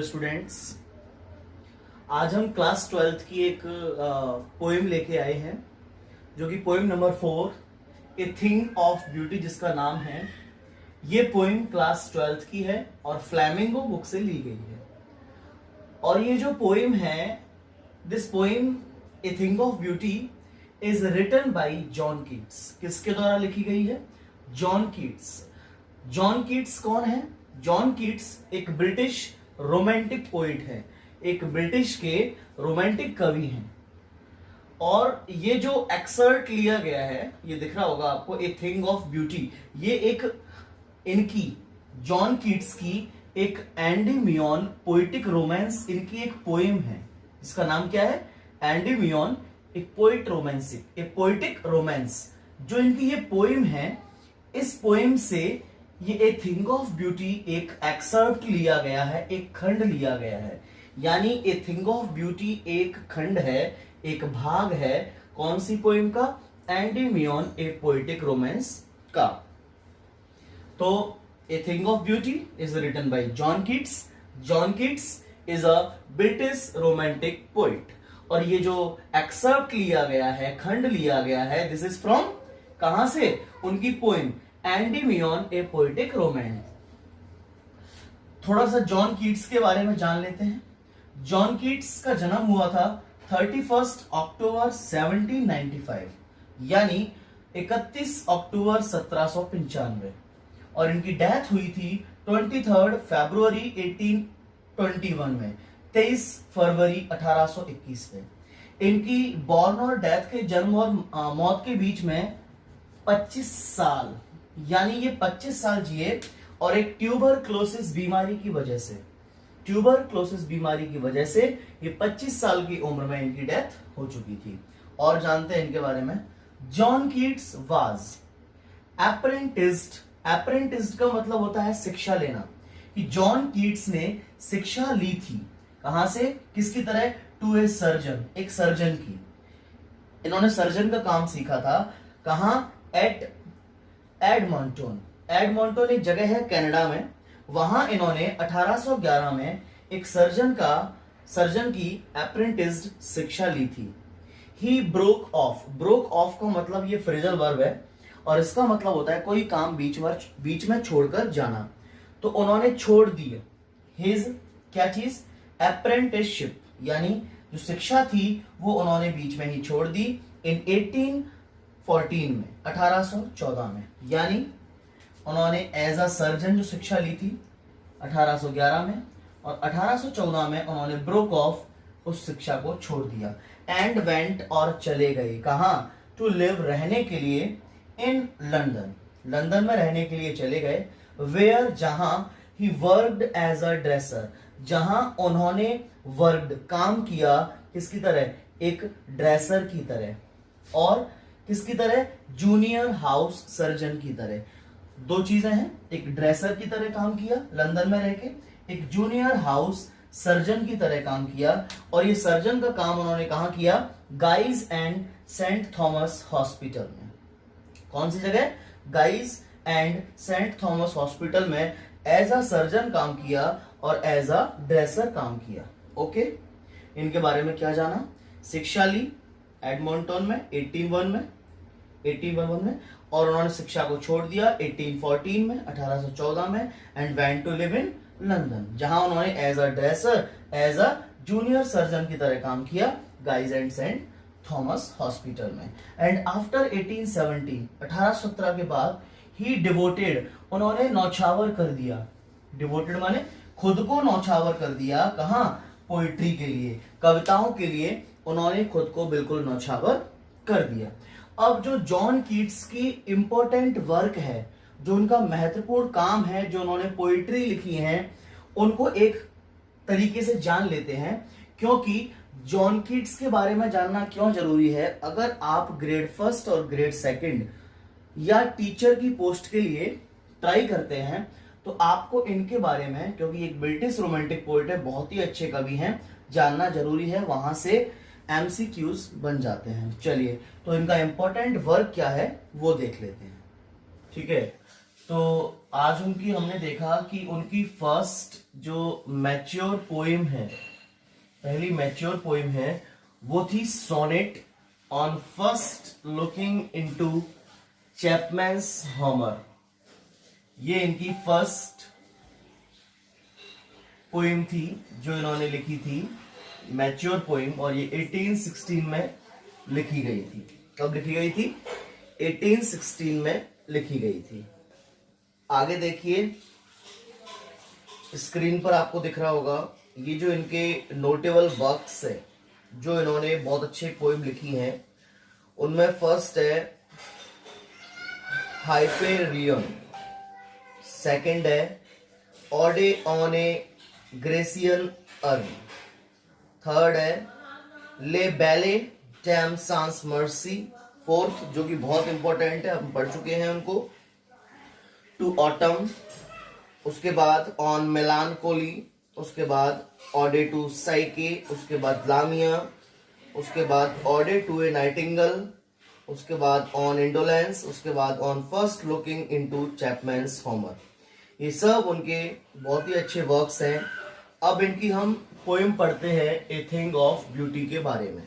Students, आज हम class 12th की एक पोएम लेके आए हैं जो कि poem number 4 A thing of beauty जिसका नाम है। ये पोएम क्लास 12th की है और फ्लैमिंगो बुक से ली गई है। और ये जो पोएम है, this poem a thing of beauty is written by John Keats. किसके द्वारा लिखी गई है? John Keats. जॉन कीट्स कौन है? जॉन कीट्स एक ब्रिटिश रोमांटिक पोइट है, एक ब्रिटिश के रोमांटिक कवि हैं। और ये जो एक्सर्ट लिया गया है, ये दिख रहा होगा आपको, ए थिंग ऑफ ब्यूटी, ये एक इनकी जॉन कीट्स की एक एंडीमियन पोइटिक रोमांस, इनकी एक पोएम है। इसका नाम क्या है? एंडीमियन, एक पोइट रोमांसिक, एक पोइटिक रोमांस। जो इनकी ये पोएम है, इस पोएम से ये ए थिंग ऑफ ब्यूटी एक एक्सर्ट लिया गया है, एक खंड लिया गया है। यानी ए थिंग ऑफ ब्यूटी एक खंड है, एक भाग है। कौन सी पोएम का? एंडीमियन, ए पोइटिक रोमांस का। तो a thing of beauty is written by John Keats. John Keats is a British romantic poet. और ये जो एक्सर्ट लिया गया है, खंड लिया गया है, दिस इज फ्रॉम कहां से? उनकी poem Endymion, a poetic romance. थोड़ा सा जॉन कीट्स के बारे में जान लेते हैं। जॉन कीट्स का जन्म हुआ था 31 अक्टूबर 1795, यानी 31 अक्टूबर 1795। और इनकी डेथ हुई थी 23 फरवरी 1821 में, 23 फरवरी 1821 में। इनकी बॉर्न और डेथ के, जन्म और मौत के बीच में 25 साल, यानी ये 25 साल जिए। और एक ट्यूबरक्लोसिस बीमारी की वजह से, ट्यूबरक्लोसिस बीमारी की वजह से ये 25 साल की उम्र में इनकी डेथ हो चुकी थी। और जानते हैं इनके बारे में। John Keats was अप्रेंटिस्ड। अप्रेंटिस्ड का मतलब होता है शिक्षा लेना। कि जॉन कीट्स ने शिक्षा ली थी कहां से? किसकी तरह? टू ए सर्जन, एक सर्जन की। इन्होंने सर्जन का काम सीखा था। कहां? Eight Edmonton. एडमंटन एक जगह है कनाडा में। वहां इन्होंने 1811 में एक सर्जन की अप्रेंटिस्ड शिक्षा ली थी। He broke of. Broke of का मतलब ये फ्रेजल वर्ब है और इसका मतलब होता है कोई काम बीच में छोड़कर जाना। तो उन्होंने छोड़ दी हिज क्या चीज? अप्रेंटिसशिप, यानी जो शिक्षा थी वो उन्होंने बीच में ही छोड़ दी। इन 1814 में, 1814 में, यानी उन्होंने एज अ सर्जन जो शिक्षा ली थी 1811 में, और 1814 में उन्होंने ब्रोक ऑफ उस शिक्षा को छोड़ दिया। एंड वेंट, और चले गए कहां? टू लिव, रहने के लिए, इन लंदन, लंदन में रहने के लिए चले गए। वेयर, जहां, he worked as a dresser, जहां उन्होंने वर्कड, काम किया, किसकी तरह? एक ड्रेसर की तरह। और किसकी तरह? जूनियर हाउस सर्जन की तरह। दो चीजें हैं, एक ड्रेसर की तरह काम किया लंदन में रह के, एक जूनियर हाउस सर्जन की तरह काम किया। और ये सर्जन का काम उन्होंने कहां किया? Guy's and saint Thomas hospital में। कौन सी जगह? Guy's and saint Thomas hospital में एज अ सर्जन काम किया और एज अ ड्रेसर काम किया। ओके, इनके बारे में क्या जाना? शिक्षा ली एडमंटन में 1811 में, और उन्होंने शिक्षा को छोड़ दिया 1814 में, 1814 में। And went to live in London, जहां उन्होंने as a dresser, as a junior surgeon की तरह काम किया Guy's and saint Thomas hospital में। एंड आफ्टर 1817, 1817 के बाद, ही डिवोटेड, उन्होंने नौछावर कर दिया। डिवोटेड माने खुद को नौछावर कर दिया। कहां? पोइट्री के लिए, कविताओं के लिए उन्होंने खुद को बिल्कुल नौछावर कर दिया। अब जो जॉन कीट्स की इंपॉर्टेंट वर्क है, जो उनका महत्वपूर्ण काम है, जो उन्होंने पोइट्री लिखी है, उनको एक तरीके से जान लेते हैं। क्योंकि जॉन कीट्स के बारे में जानना क्यों जरूरी है? अगर आप ग्रेड 1 और ग्रेड 2 या टीचर की पोस्ट के लिए ट्राई करते हैं तो आपको इनके बारे में, क्योंकि एक ब्रिटिश रोमांटिक पोइट है, बहुत ही अच्छे कवि हैं, जानना जरूरी है। वहां से MCQs बन जाते हैं। चलिए, तो इनका इंपॉर्टेंट वर्क क्या है वो देख लेते हैं। ठीक है, तो आज उनकी हमने देखा कि उनकी फर्स्ट जो मैच्योर पोएम है, पहली मैच्योर पोएम है, वो थी sonnet on first looking into Chapman's Homer. ये इनकी फर्स्ट पोएम थी जो इन्होंने लिखी थी, मैच्योर पोएम, और ये 1816 में लिखी गई थी। कब लिखी गई थी? 1816 में लिखी गई थी। आगे देखिए, स्क्रीन पर आपको दिख रहा होगा ये जो इनके नोटेबल वर्क्स है, जो इन्होंने बहुत अच्छे पोएम लिखी हैं, उनमें फर्स्ट है हाइपेरियन, सेकंड है ode on a Grecian urn, third है la belle dame sans merci, fourth जो कि बहुत इंपॉर्टेंट है, हम पढ़ चुके हैं उनको, टू ऑटम, उसके बाद ऑन मेलानकोली, उसके बाद ऑडे टू साइके, उसके बाद लामिया, उसके बाद ऑडे टू ए नाइटिंगल, उसके बाद ऑन इंडोलेंस, उसके बाद on first looking into Chapman's Homer. ये सब उनके बहुत ही अच्छे वर्क्स हैं। अब इनकी हम पोएम पढ़ते हैं ए थिंग ऑफ ब्यूटी के बारे में।